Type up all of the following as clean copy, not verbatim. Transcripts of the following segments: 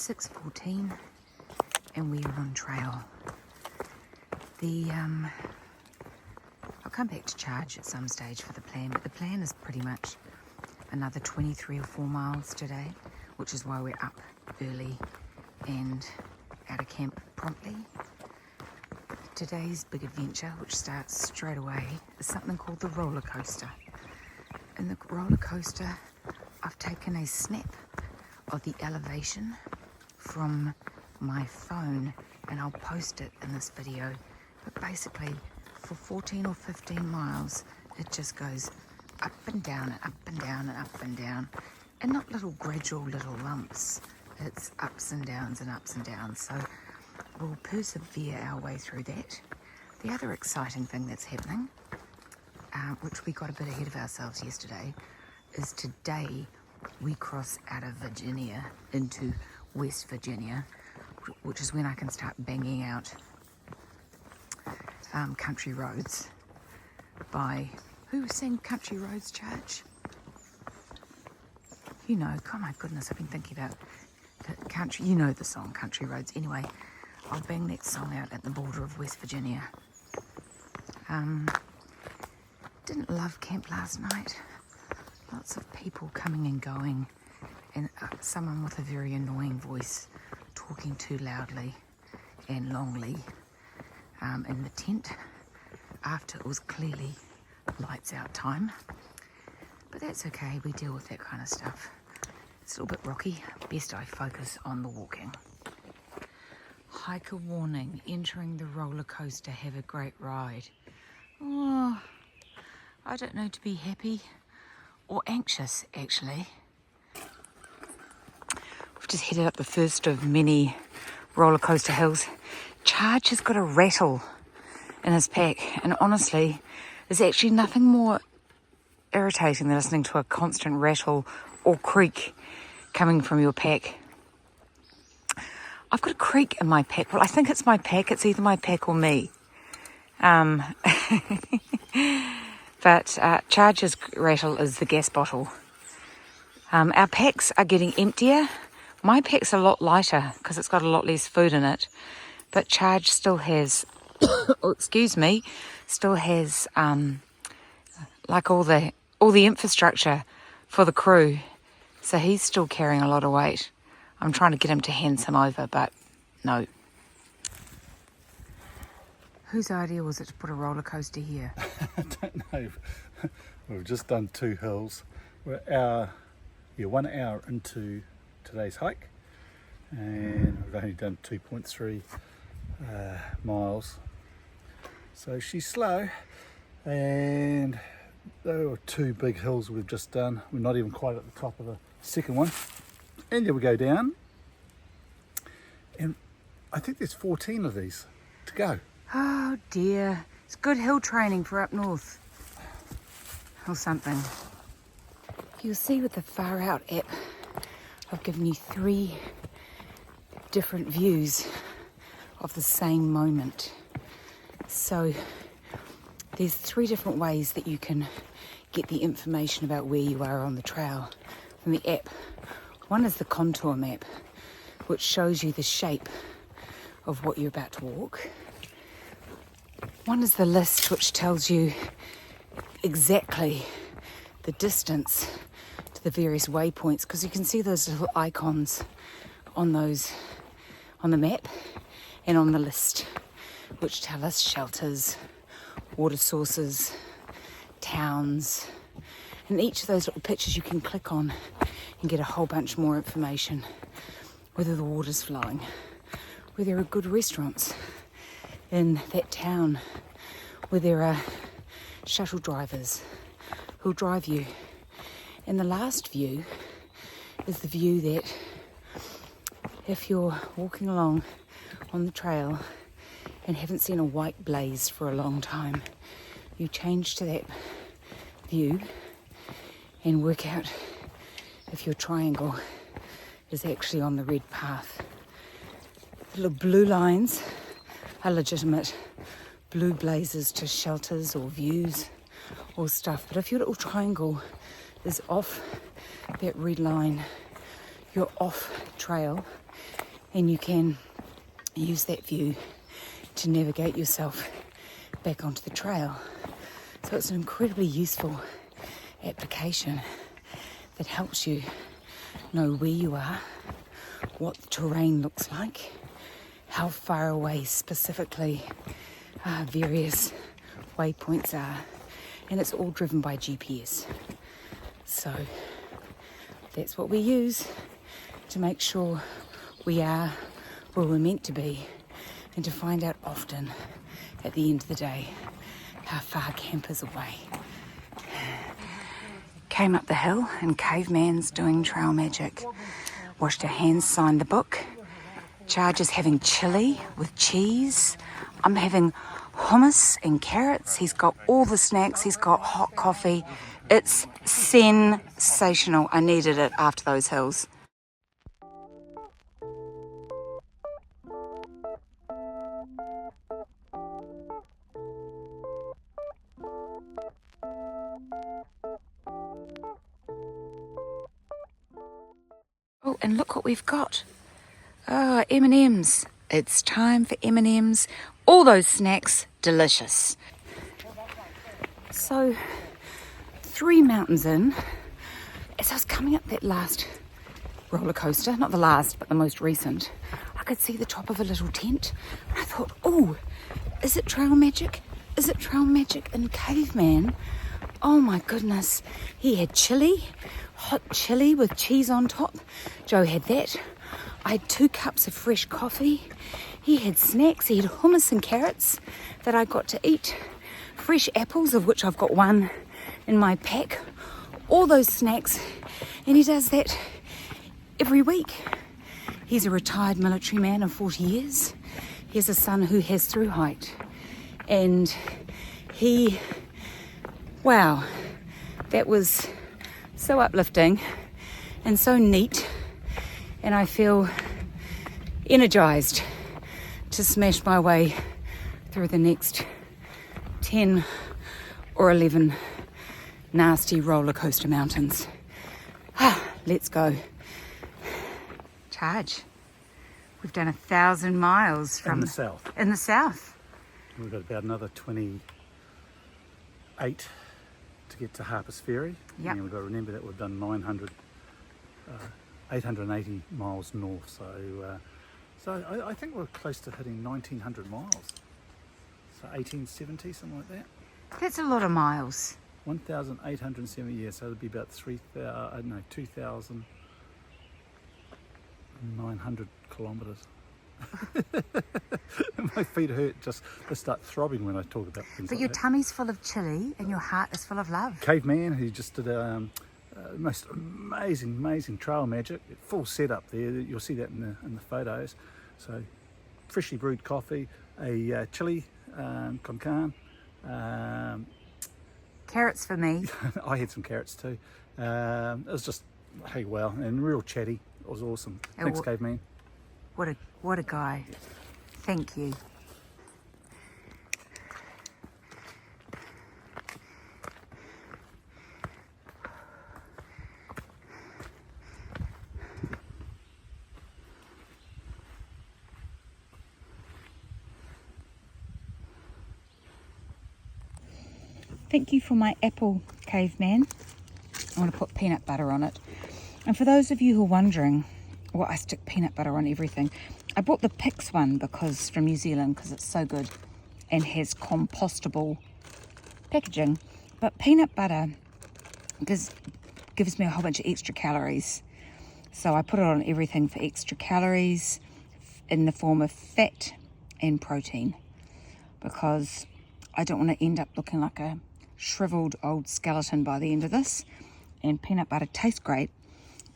6:14 and we are on trail. I'll come back to charge at some stage for the plan, but the plan is pretty much another 23 or 4 miles today, which is why we're up early and out of camp promptly. Today's big adventure, which starts straight away, is something called the Rollercoaster. In the Rollercoaster, I've taken a snap of the elevation from my phone and I'll post it in this video. But basically, for 14 or 15 miles, it just goes up and down and up and down and up and down, and not little gradual little lumps. It's ups and downs and ups and downs. So we'll persevere our way through that. The other exciting thing that's happening, which we got a bit ahead of ourselves yesterday, is today we cross out of Virginia into West Virginia, which is when I can start banging out country roads by... Who sang Country Roads, Church? You know, oh my goodness, I've been thinking about the country, you know the song Country Roads. Anyway, I'll bang that song out at the border of West Virginia. Didn't love camp last night. Lots of people coming and going, and someone with a very annoying voice talking too loudly and longly in the tent after it was clearly lights out time. But that's okay, we deal with that kind of stuff. It's a little bit rocky, best I focus on the walking. Hiker warning, entering the roller coaster, have a great ride. Oh, I don't know to be happy or anxious, actually. We've just headed up the first of many roller coaster hills. Charge has got a rattle in his pack, and honestly, there's actually nothing more irritating than listening to a constant rattle or creak coming from your pack. I've got a creak in my pack. Well, I think it's my pack. It's either my pack or me. But Charge's rattle is the gas bottle. Our packs are getting emptier. My pack's a lot lighter because it's got a lot less food in it. But Charge still has, oh, excuse me, still has like all the infrastructure for the crew. So he's still carrying a lot of weight. I'm trying to get him to hand some over, but no. Whose idea was it to put a roller coaster here? I don't know. We've just done 2 hills. We're 1 hour into today's hike, and we've only done 2.3 miles. So she's slow, and there were 2 big hills we've just done. We're not even quite at the top of the second one. And then we go down, and I think there's 14 of these to go. Oh dear, it's good hill training for up north or something. You'll see with the Far Out app, I've given you 3 different views of the same moment. So there's 3 different ways that you can get the information about where you are on the trail from the app. One is the contour map, which shows you the shape of what you're about to walk. One is the list, which tells you exactly the distance to the various waypoints, because you can see those little icons on the map and on the list, which tell us shelters, water sources, towns. And each of those little pictures you can click on and get a whole bunch more information, whether the water's flowing, where there are good restaurants in that town, where there are shuttle drivers who'll drive you. And the last view is the view that if you're walking along on the trail and haven't seen a white blaze for a long time, you change to that view and work out if your triangle is actually on the red path. The little blue lines are legitimate blue blazes to shelters or views or stuff, but if your little triangle is off that red line, you're off trail and you can use that view to navigate yourself back onto the trail. So it's an incredibly useful application that helps you know where you are, what the terrain looks like, how far away specifically various waypoints are, and it's all driven by GPS. So that's what we use to make sure we are where we're meant to be, and to find out often at the end of the day how far campers away. Came up the hill and CaveMan's doing trail magic. Washed our hands, signed the book. Charge is having chili with cheese. I'm having hummus and carrots. He's got all the snacks. He's got hot coffee. It's sensational. I needed it after those hills. Oh, and look what we've got. Oh, M&Ms. It's time for M&Ms. All those snacks, delicious. So, 3 mountains in, as I was coming up that last roller coaster, not the last, but the most recent, I could see the top of a little tent. And I thought, oh, is it trail magic? Is it trail magic? And CaveMan, oh my goodness, he had chili, hot chili with cheese on top. Joe had that. I had 2 cups of fresh coffee. He had snacks. He had hummus and carrots that I got to eat. Fresh apples, of which I've got 1 in my pack. All those snacks. And he does that every week. He's a retired military man of 40 years. He has a son who has through height. And wow, that was so uplifting and so neat. And I feel energized to smash my way through the next 10 or 11 nasty roller coaster mountains. Let's go. Charge. We've done 1,000 miles from in the south. In the south. We've got about another 28 to get to Harper's Ferry. Yep. And we've got to remember that we've done 880 miles north. So I think we're close to hitting 1,900 miles. So 1870, something like that. That's a lot of miles. 1,870 years. So it'd be about 2,900 kilometres. My feet hurt, they start throbbing when I talk about things But like your that. tummy's full of chili and your heart is full of love. CaveMan, he just did the most amazing trail magic. Full setup there. You'll see that in the photos. So freshly brewed coffee, a chili con carne. Carrots for me. I had some carrots too. It was just, hey, wow, and real chatty. It was awesome. Thanks, CaveMan. What a guy. Thank you. Thank you for my apple, CaveMan. I want to put peanut butter on it. And for those of you who are wondering, well, I stick peanut butter on everything. I bought the Pix one from New Zealand because it's so good and has compostable packaging. But peanut butter gives me a whole bunch of extra calories. So I put it on everything for extra calories in the form of fat and protein, because I don't want to end up looking like a shriveled old skeleton by the end of this. And peanut butter tastes great,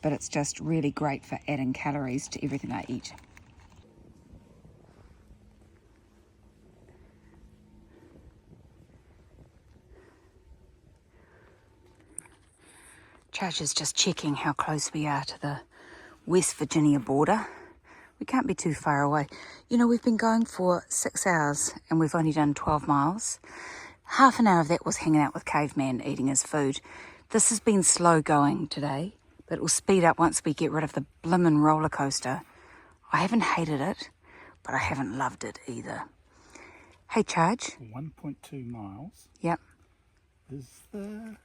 but it's just really great for adding calories to everything I eat. Charge is just checking how close we are to the West Virginia border. We can't be too far away. You know, we've been going for 6 hours and we've only done 12 miles. Half an hour of that was hanging out with CaveMan, eating his food. This has been slow going today, but it will speed up once we get rid of the blimmin' roller coaster. I haven't hated it, but I haven't loved it either. Hey, Charge. 1.2 miles Yep. is the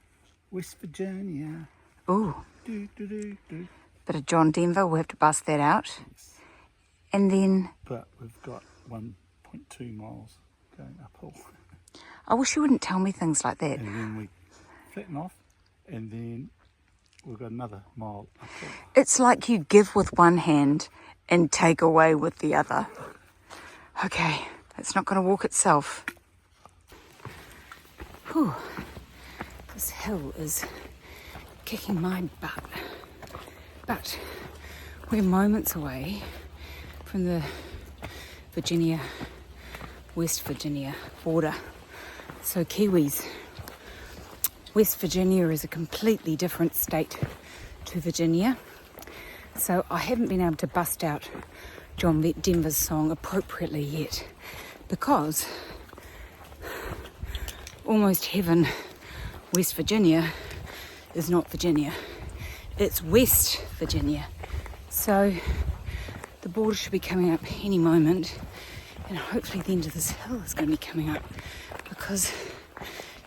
West Virginia. Ooh. Do, do, do, do. Bit of John Denver. We'll have to bust that out. Yes. And then But we've got 1.2 miles going uphill. I wish you wouldn't tell me things like that. And then we flatten off, and then we've got another mile uphill. It's like you give with one hand and take away with the other. Okay, it's not going to walk itself. Whew. This hill is kicking my butt. But we're moments away from the West Virginia border. So Kiwis, West Virginia is a completely different state to Virginia. So I haven't been able to bust out John Denver's song appropriately yet, because almost heaven, West Virginia is not Virginia. It's West Virginia. So the border should be coming up any moment, and hopefully the end of this hill is going to be coming up, because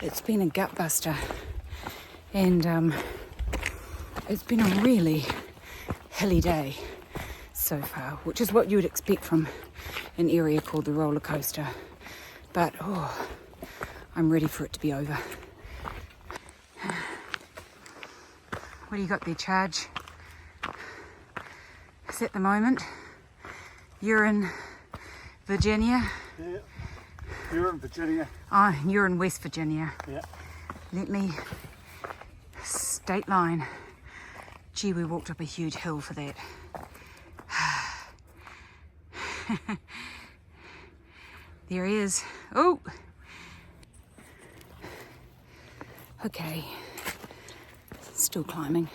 it's been a gut buster, and it's been a really hilly day so far, which is what you would expect from an area called the Rollercoaster. But I'm ready for it to be over. What do you got there, Charge? Is at the moment you're in Virginia? Yeah, you're in Virginia. Oh, you're in West Virginia. Yeah. Let me... State line. Gee, we walked up a huge hill for that. There he is. Oh! Okay. Still climbing.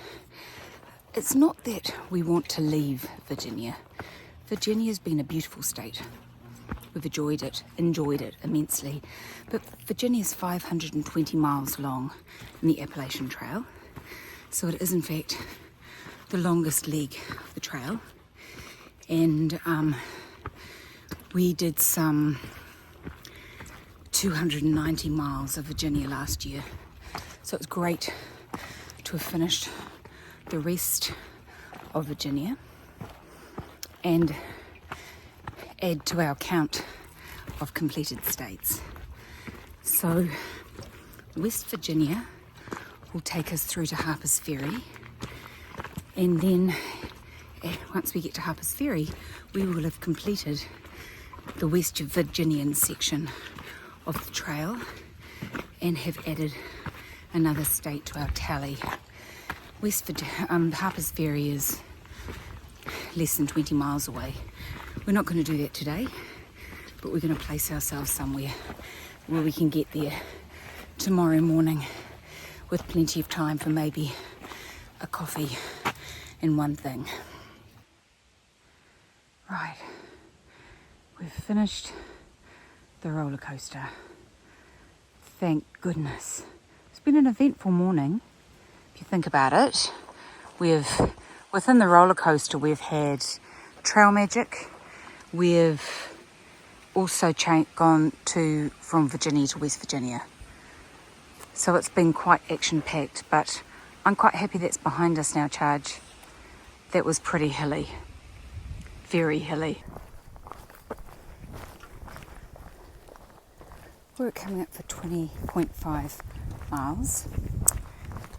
It's not that we want to leave Virginia. Virginia's been a beautiful state. We've enjoyed it immensely. But Virginia's 520 miles long in the Appalachian Trail. So it is in fact the longest leg of the trail. And we did some 290 miles of Virginia last year. So it's great to have finished the rest of Virginia and add to our count of completed states. So West Virginia will take us through to Harper's Ferry, and then once we get to Harper's Ferry, we will have completed the West Virginian section of the trail and have added another state to our tally. Harper's Ferry is less than 20 miles away. We're not going to do that today, but we're going to place ourselves somewhere where we can get there tomorrow morning with plenty of time for maybe a coffee and one thing. Right, we've finished the roller coaster. Thank goodness. It's been an eventful morning, if you think about it. Within the roller coaster, we've had trail magic. We've also gone from Virginia to West Virginia. So it's been quite action-packed, but I'm quite happy that's behind us now, Charge. That was pretty hilly. Very hilly. We're coming up for 20.5 miles.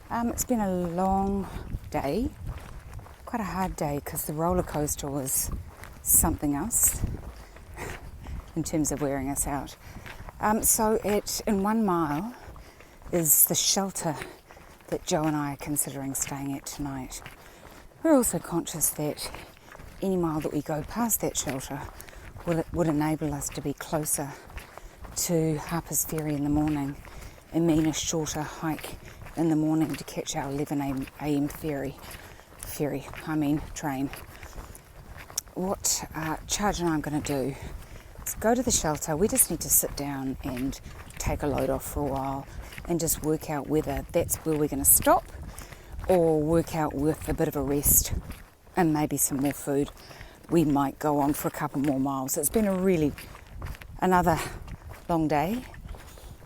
It's been a long day, quite a hard day, because the roller coaster was something else in terms of wearing us out. So in 1 mile is the shelter that Joe and I are considering staying at tonight. We're also conscious that any mile that we go past that shelter would enable us to be closer to Harper's Ferry in the morning and mean a shorter hike in the morning to catch our 11 a.m. train. What Charge and I are going to do is go to the shelter. We just need to sit down and take a load off for a while and just work out whether that's where we're going to stop or work out with a bit of a rest and maybe some more food. we might go on for a couple more miles. It's been another long day.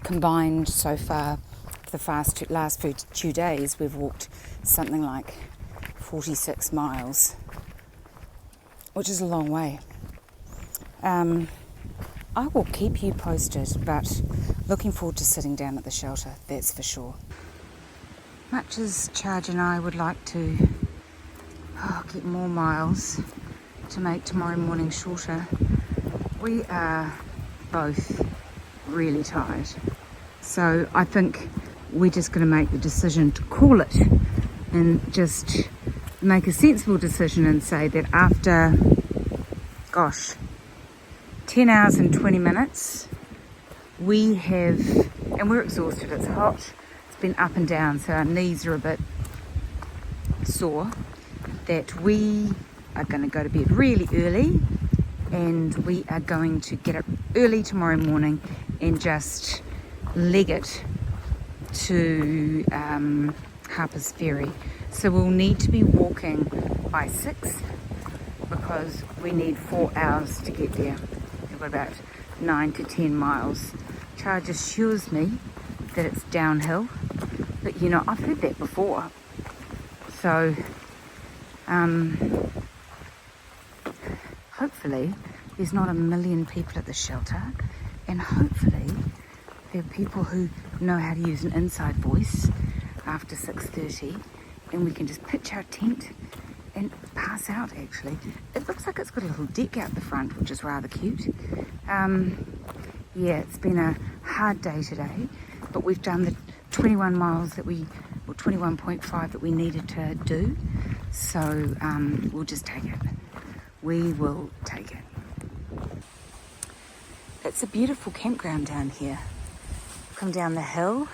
Combined so far, for the last 2 days, we've walked something like 46 miles, which is a long way. I will keep you posted, but looking forward to sitting down at the shelter, that's for sure. Much as Charge and I would like to get more miles to make tomorrow morning shorter, we are both really tired. So I think we're just going to make the decision to call it and just make a sensible decision and say that after, 10 hours and 20 minutes, we're exhausted, it's hot, it's been up and down, so our knees are a bit sore, that we are going to go to bed really early, and we are going to get up early tomorrow morning and just leg it to Harper's Ferry. So we'll need to be walking by 6 because we need 4 hours to get there. We've got about 9 to 10 miles. Charge assures me that it's downhill, but I've heard that before. So hopefully there's not a million people at the shelter, and hopefully there are people who know how to use an inside voice after 6:30, and we can just pitch our tent and pass out. Actually, it looks like it's got a little deck out the front, which is rather cute. It's been a hard day today, but we've done the 21 miles or 21.5 that we needed to do, so we'll just take it. We will take it. It's a beautiful campground down here. Come down the hill.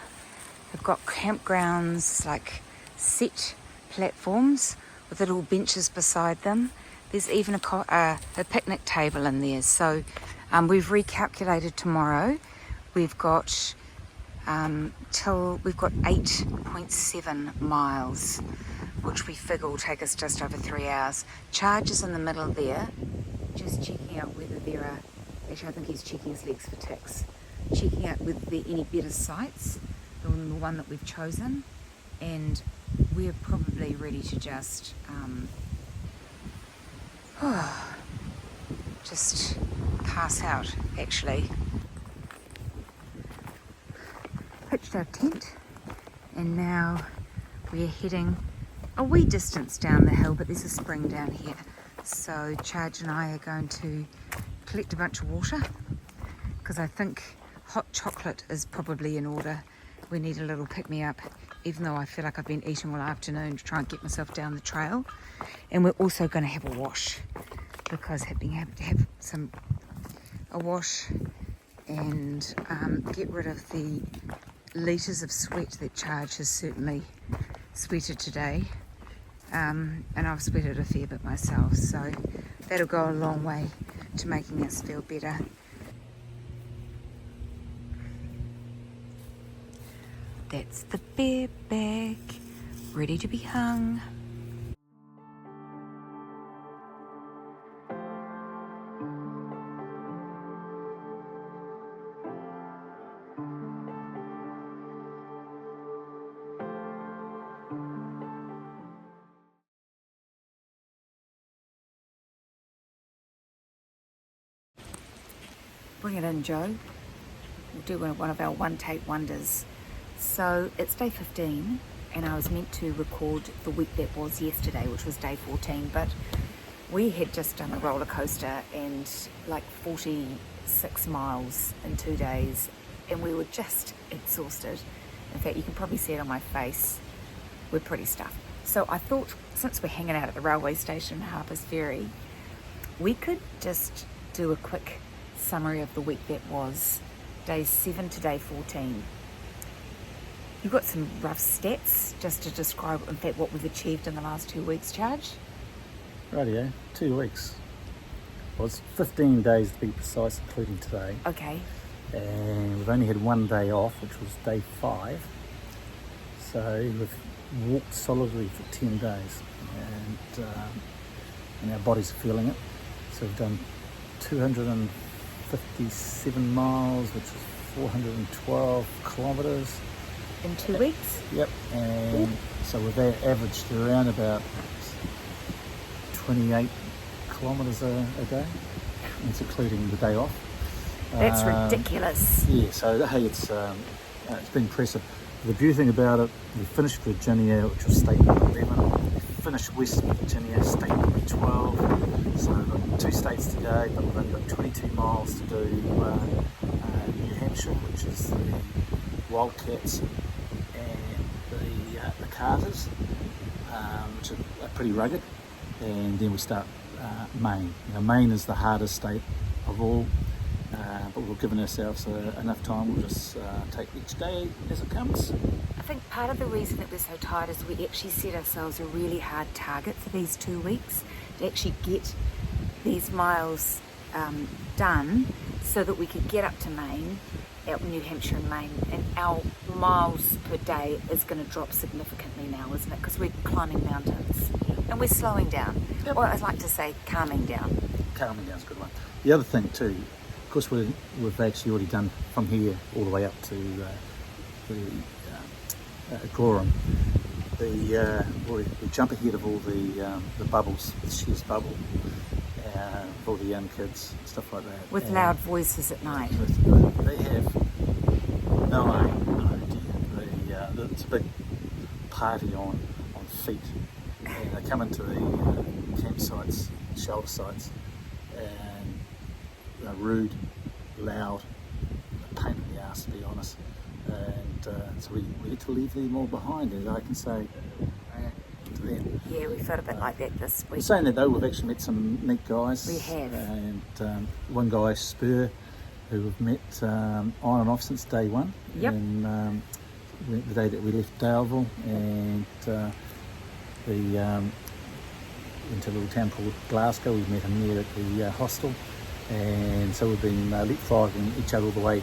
We've got campgrounds, like set platforms with little benches beside them. There's even a picnic table in there. So we've recalculated tomorrow. We've got 8.7 miles, which we figure will take us just over 3 hours. Charge is in the middle there, just checking out whether there are, actually I think he's checking his legs for ticks, checking out whether there are any better sites than the one that we've chosen, and we're probably ready to just pass out, actually. Pitched our tent, and now we're heading a wee distance down the hill, but there's a spring down here. So Charge and I are going to collect a bunch of water, because I think hot chocolate is probably in order. We need a little pick-me-up, even though I feel like I've been eating all afternoon to try and get myself down the trail. And we're also going to have a wash, because being able to have a wash and get rid of the litres of sweat that Charge has certainly sweated today. And I've sweated a fair bit myself, so that'll go a long way to making us feel better. That's the bear bag, ready to be hung. Bring it in, Joe. We'll do one of our one-take wonders. So it's day 15, and I was meant to record the week that was yesterday, which was day 14, but we had just done a roller coaster and like 46 miles in 2 days, and we were just exhausted. In fact, you can probably see it on my face. We're pretty stuffed. So I thought, since we're hanging out at the railway station at Harper's Ferry, we could just do a quick summary of the week that was, days 7 to day 14. You've got some rough stats just to describe, in fact, what we've achieved in the last 2 weeks, Charge? Rightio, 2 weeks. Well, it's 15 days to be precise, including today. Okay. And we've only had 1 day off, which was day 5. So we've walked solidly for 10 days, and our bodies are feeling it. So we've done 257 miles, which is 412 kilometres. In 2 weeks? Yep, and so we've averaged around about 28 kilometres a day. It's including the day off. That's ridiculous. Yeah, so hey, it's been impressive. The beauty thing about it, we finished Virginia, which was state number 11. We finished West Virginia, state number 12. So we've got 2 states to go, but we've only got 22 miles to do New Hampshire, which is the Wildcats and the Carters, which are pretty rugged. And then we start Maine. Now, Maine is the hardest state of all, but we've given ourselves enough time. We'll just take each day as it comes. I think part of the reason that we're so tired is we actually set ourselves a really hard target for these 2 weeks to actually get these miles done so that we could get up to Maine, out New Hampshire and Maine, and our miles per day is going to drop significantly now, isn't it? Because we're climbing mountains and we're slowing down. Yep. Or I'd like to say calming down. Calming down's a good one. The other thing too, of course, we've actually already done from here all the way up to Gorham. We jump ahead of all the bubbles, the Shears bubble, with all the young kids, stuff like that. With loud voices at night. They have no idea. It's a big party on feet. And they come into the campsites, shelter sites, and they're rude, loud, a pain in the ass, to be honest. And so we get to leave them all behind, as I can say to them. Yeah, we felt a bit like that this week. Saying that though, we've actually met some neat guys. We have. And one guy, Spur, who we've met on and off since day one. Yep. And the day that we left Daleville, and we went to a little town called Glasgow. We met him there at the hostel, and so we've been leapfrogging each other all the way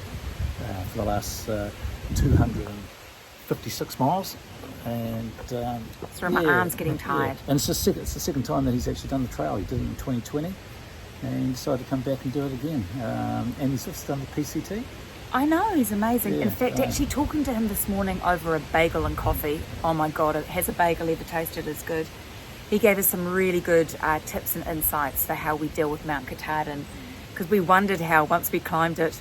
for the last 256 miles. And so my arm's getting tired. Yeah. And it's the second time that he's actually done the trail. He did it in 2020, and he decided to come back and do it again. And he's also done the PCT. I know, he's amazing. Yeah, in fact, actually talking to him this morning over a bagel and coffee, oh my God, has a bagel ever tasted as good? He gave us some really good tips and insights for how we deal with Mount Katahdin, because we wondered how, once we climbed it,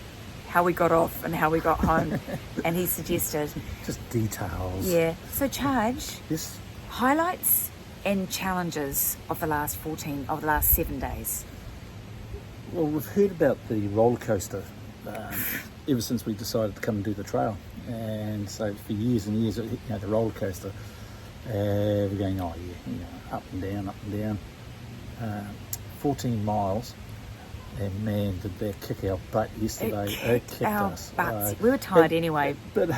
how we got off and how we got home. And he suggested... Just details. Yeah. So Charge, Yes. highlights and challenges of the last 7 days. Well, we've heard about the Rollercoaster ever since we decided to come and do the trail. And so for years and years, the Rollercoaster, we're going, up and down. 14 miles. And man, did that kick our butt yesterday. It kicked our us. butts. We were tired anyway. But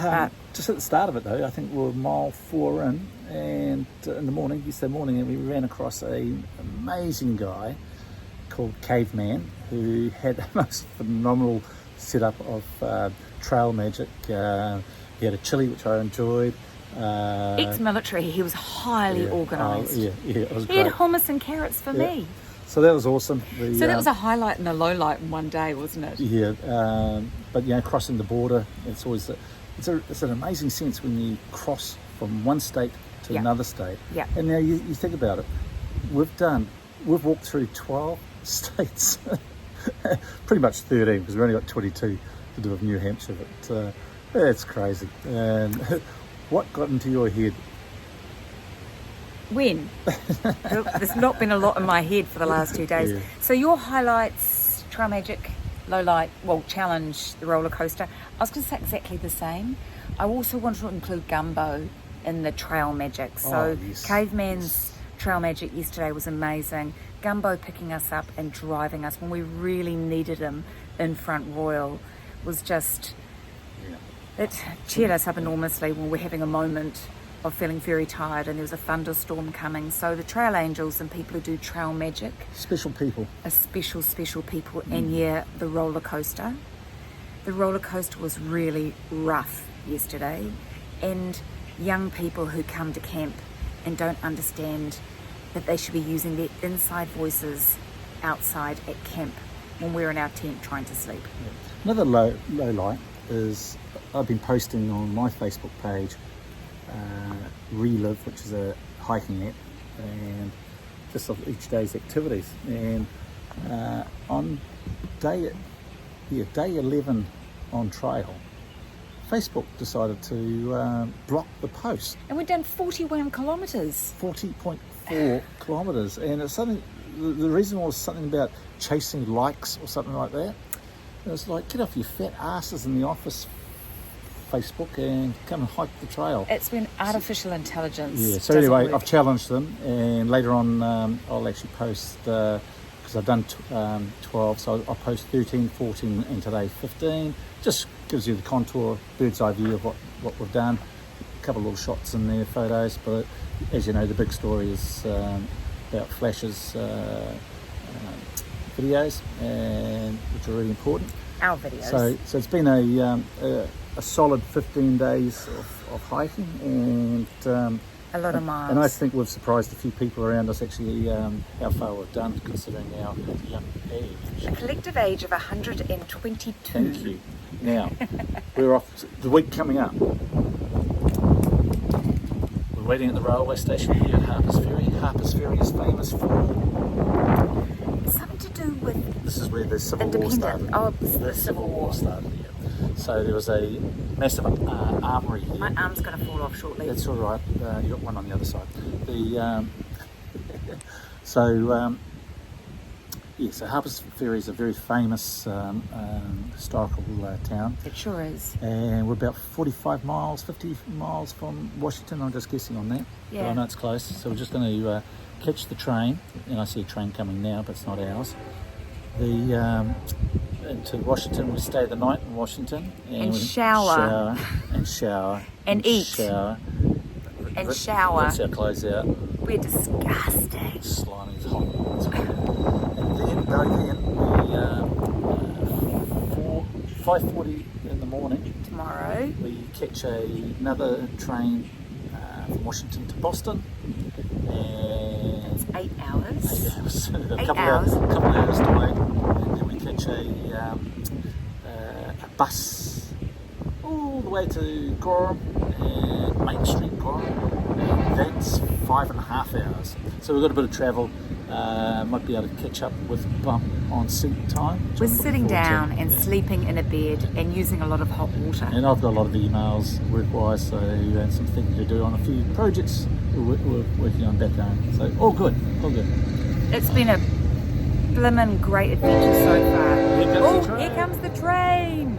just at the start of it though, I think we were mile 4 in, and in the morning, yesterday morning, and we ran across an amazing guy called CaveMan, who had the most phenomenal setup of trail magic. He had a chili, which I enjoyed. Ex-military, he was highly organised. It was He great. had hummus and carrots for me. So that was awesome. So that was a highlight and a low light in one day, wasn't it? Yeah, but crossing the border, it's always it's an amazing sense when you cross from one state to another state. Yeah. And now you think about it, we've walked through 12 states, pretty much 13 because we've only got 22 to do with New Hampshire. But it's crazy. And what got into your head? When? Look, there's not been a lot in my head for the last 2 days. Yeah. So your highlights, Trail Magic, low light, challenge, the roller coaster. I was going to say exactly the same. I also want to include Gumbo in the Trail Magic. So yes. Caveman's Trail Magic yesterday was amazing. Gumbo picking us up and driving us when we really needed him in Front Royal was just... It cheered us up enormously when we're having a moment of feeling very tired and there was a thunderstorm coming. So the Trail Angels and people who do Trail Magic Special people. are special people. And the roller coaster. The roller coaster was really rough yesterday, and young people who come to camp and don't understand that they should be using their inside voices outside at camp when we're in our tent trying to sleep. Another low light is I've been posting on my Facebook page Relive, which is a hiking app, and just of each day's activities. And on day 11 on trail, Facebook decided to block the post. And we've done 41 kilometres. 40.4 kilometres, and it's something. The reason was something about chasing likes or something like that. It was like, get off your fat asses in the office, Facebook, and come and hike the trail. It's when artificial intelligence. Yeah. So anyway, I've challenged them, and later on I'll actually post because I've done 12, so I'll post 13, 14, and today 15. Just gives you the contour, bird's eye view of what we've done. A couple of little shots in there, photos, but as you know, the big story is about Flash's videos, and which are really important. Our videos. So it's been a solid 15 days of hiking, and a lot of miles. And I think we've surprised a few people around us actually how far we've done, considering our young age. A collective age of 122. Thank you. Now, we're off the week coming up. We're waiting at the railway station here at Harpers Ferry. Harpers Ferry is famous for... Something to do with... This is where the Civil War started. Oh, the Civil War started here. So there was a massive armoury here. My arm's going to fall off shortly. That's all right. You've got one on the other side. So Harpers Ferry is a very famous historical town. It sure is. And we're about 45 miles, 50 miles from Washington. I'm just guessing on that. Yeah. But I know it's close. So we're just going to catch the train. And I see a train coming now, but it's not ours. Into Washington. We stay the night in Washington. And shower. And shower. And eat. Shower. And shower. Rinse our clothes out. We're disgusting. Slimy, it's hot. And then, we 5:40 in the morning. Tomorrow. We catch another train from Washington to Boston. And it's 8 hours. 8 hours. A couple of hours to wait. And then we catch a bus all the way to Gorham, and Main Street, Gorham. And that's 5.5 hours. So we've got a bit of travel. Might be able to catch up with bump on seat time. We're sitting down and sleeping in a bed and using a lot of hot water. And I've got a lot of emails work-wise, so and some thinking to do on a few projects we're working on back home. So all good. It's been a blimmin' great adventure so far. Here comes the train.